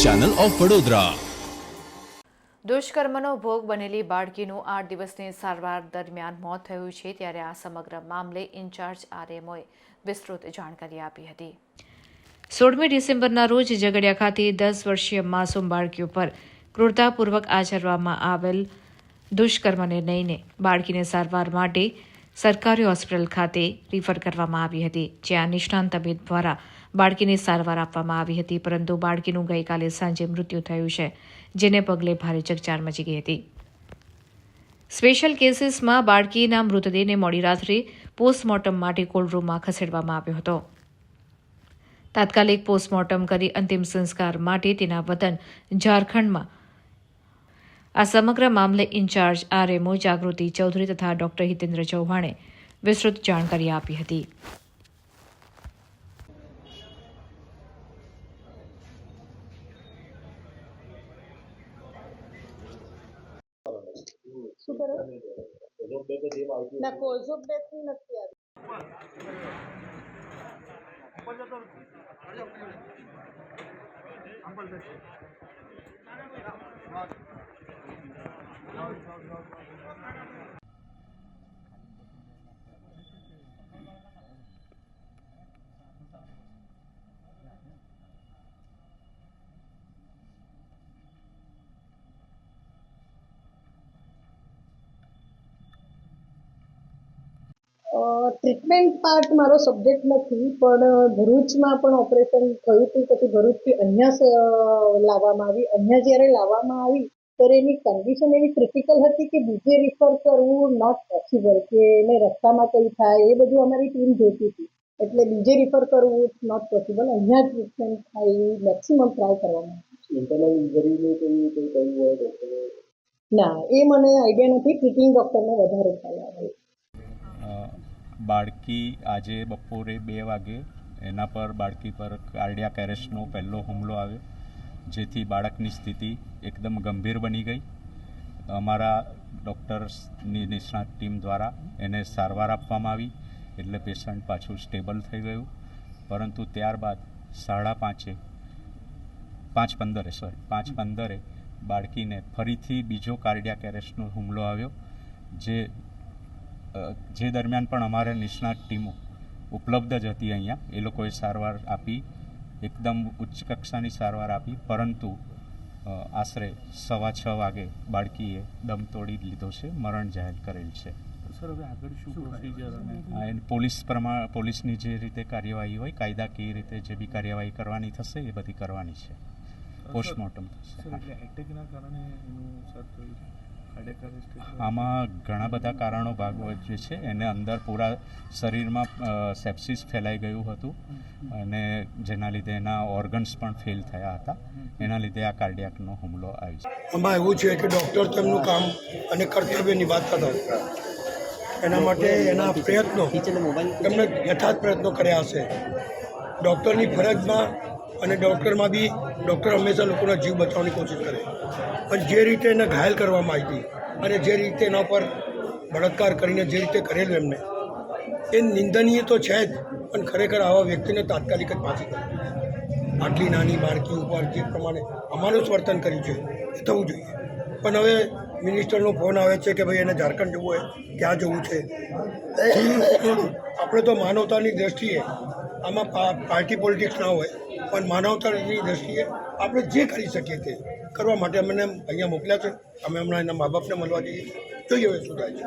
Channel of Vadodara. દુષ્કર્મનો ભોગ બનેલી બાળકીનું 8 દિવસની સારવાર દરમિયાન મોત થયું છે, ત્યારે આ સમગ્ર મામલે ઇન્ચાર્જ આરએમઓએ વિસ્તૃત જાણકારી આપી હતી। 16મી ડિસેમ્બરના રોજ ઝઘડિયા ખાતે 10 વર્ષીય માસૂમ બાળકી ઉપર ક્રૂરતાપૂર્વક આચરવામાં આવેલ દુષ્કર્મને લઈને બાળકીને સારવાર માટે સરકારી હોસ્પિટલ ખાતે રિફર કરવામાં આવી હતી, જ્યાં નિષ્ણાંત તબીબ દ્વારા બાળકીને સારવાર આપવામાં આવી હતી, પરંતુ બાળકીનું ગઈકાલે સાંજે મૃત્યુ થયું છે, જેને પગલે ભારે ચકચાર મચી ગઈ હતી। સ્પેશિયલ કેસીસમાં બાળકીના મૃતદેહને મોડી રાત્રે પોસ્ટમોર્ટમ માટે કોલ્ડ રૂમમાં ખસેડવામાં આવ્યો હતો। તાત્કાલિક પોસ્ટમોર્ટમ કરી અંતિમ સંસ્કાર માટે તેના વતન ઝારખંડમાં આ સમગ્ર મામલે ઇન્ચાર્જ આરએમઓ જાગૃતિ ચૌધરી તથા ડોક્ટર હિતેન્દ્ર ચૌહાણે વિસ્તૃત જાણકારી આપી હતી। ના કોઝ ઓફ ડેથ નથી આવી। ટ્રીટમેન્ટ પાર્ટ મારો સબ્જેક્ટ નથી, પણ ભરૂચમાં પણ ઓપરેશન થયું હતું, પછી ભરૂચથી અહીંયા લાવવામાં આવી। અહીંયા જ્યારે લાવવામાં આવી ત્યારે એની કન્ડિશન એવી ક્રિટિકલ હતી કે બીજે રિફર કરવું નોટ પોસિબલ, કે એને રસ્તામાં કંઈ થાય એ બધું અમારી ટીમ જોતી હતી, એટલે બીજે રિફર કરવું નોટ પોસિબલ, અહીંયા ટ્રીટમેન્ટ થાય એવી મેક્સિમમ ટ્રાય કરવામાં આવી। ઇન્ટરનલ ઇન્જરીનું કંઈ હોય ના, એ મને આઈડિયા નથી, ટ્રીટિંગ ડૉક્ટરને વધારે ખ્યાલ આવે। બાળકી આજે બપોરે 2 વાગે એના પર બાળકી પર કાર્ડિયાક એરેસ્ટનો પહેલો હુમલો આવ્યો, જેથી બાળકની સ્થિતિ એકદમ ગંભીર બની ગઈ। અમારા ડૉક્ટર્સની નિષ્ણાત ટીમ દ્વારા એને સારવાર આપવામાં આવી, એટલે પેશન્ટ પાછું સ્ટેબલ થઈ ગયું, પરંતુ ત્યારબાદ 5:15 બાળકીને ફરીથી બીજો કાર્ડિયાક એરેસ્ટનો હુમલો આવ્યો, જે દરમિયાન પણ અમારે નિષ્ણાત ટીમો ઉપલબ્ધ જ હતી અહીંયા। એ લોકોએ સારવાર આપી, એકદમ ઉચ્ચ કક્ષાની સારવાર આપી, પરંતુ આશરે 6:15 વાગે બાળકીએ દમ તોડી લીધો છે, મરણ જાહેર કરેલ છે। સર, હવે આગળ શું પ્રોસિજર? પોલીસની જે રીતે કાર્યવાહી હોય, કાયદાકીય રીતે જે બી કાર્યવાહી કરવાની થશે એ બધી કરવાની છે। પોસ્ટમોર્ટમ થશે। આમાં ઘણા બધા કારણો ભાગ ભજવે છે। એને અંદર પૂરા શરીરમાં સેપ્સિસ ફેલાઈ ગયું હતું, અને જેના લીધે એના ઓર્ગન્સ પણ ફેલ થયા હતા, એના લીધે આ કાર્ડિયાકનો હુમલો આવી છે। આમાં એવું છે કે ડૉક્ટર તેમનું કામ અને કર્તવ્ય નિભાવતા હતા, એના માટે એના પ્રયત્નો એમને યથાર્થ પ્રયત્નો કર્યા હશે। ડૉક્ટરની ફરજમાં અને ડૉક્ટરમાં બી ડૉક્ટર હંમેશા લોકોના જીવ બચાવવાની કોશિશ કરે, પણ જે રીતે એને ઘાયલ કરવામાં આવી હતી અને જે રીતે એના ઉપર બળાત્કાર કરીને જે રીતે કરેલું એમને, એ નિંદનીય તો છે જ, પણ ખરેખર આવા વ્યક્તિને તાત્કાલિક જ ફાંસી કરવી, આટલી નાની બાળકી ઉપર જે પ્રમાણે અમારું વર્તન કર્યું છે એ થવું જોઈએ। પણ હવે મિનિસ્ટરનો ફોન આવે છે કે ભાઈ એને ઝારખંડ જવું હોય, ક્યાં જવું છે? આપણે તો માનવતાની દૃષ્ટિએ, આમાં પાર્ટી પોલિટિક્સ ના હોય, પણ માનવતાની દૃષ્ટિએ આપણે જે કરી શકીએ તે કરવા માટે અમને અહીંયા મોકલ્યા છે। અમે હમણાં એના મા બાપને મળવા જઈએ, જોઈએ હવે શું થાય છે।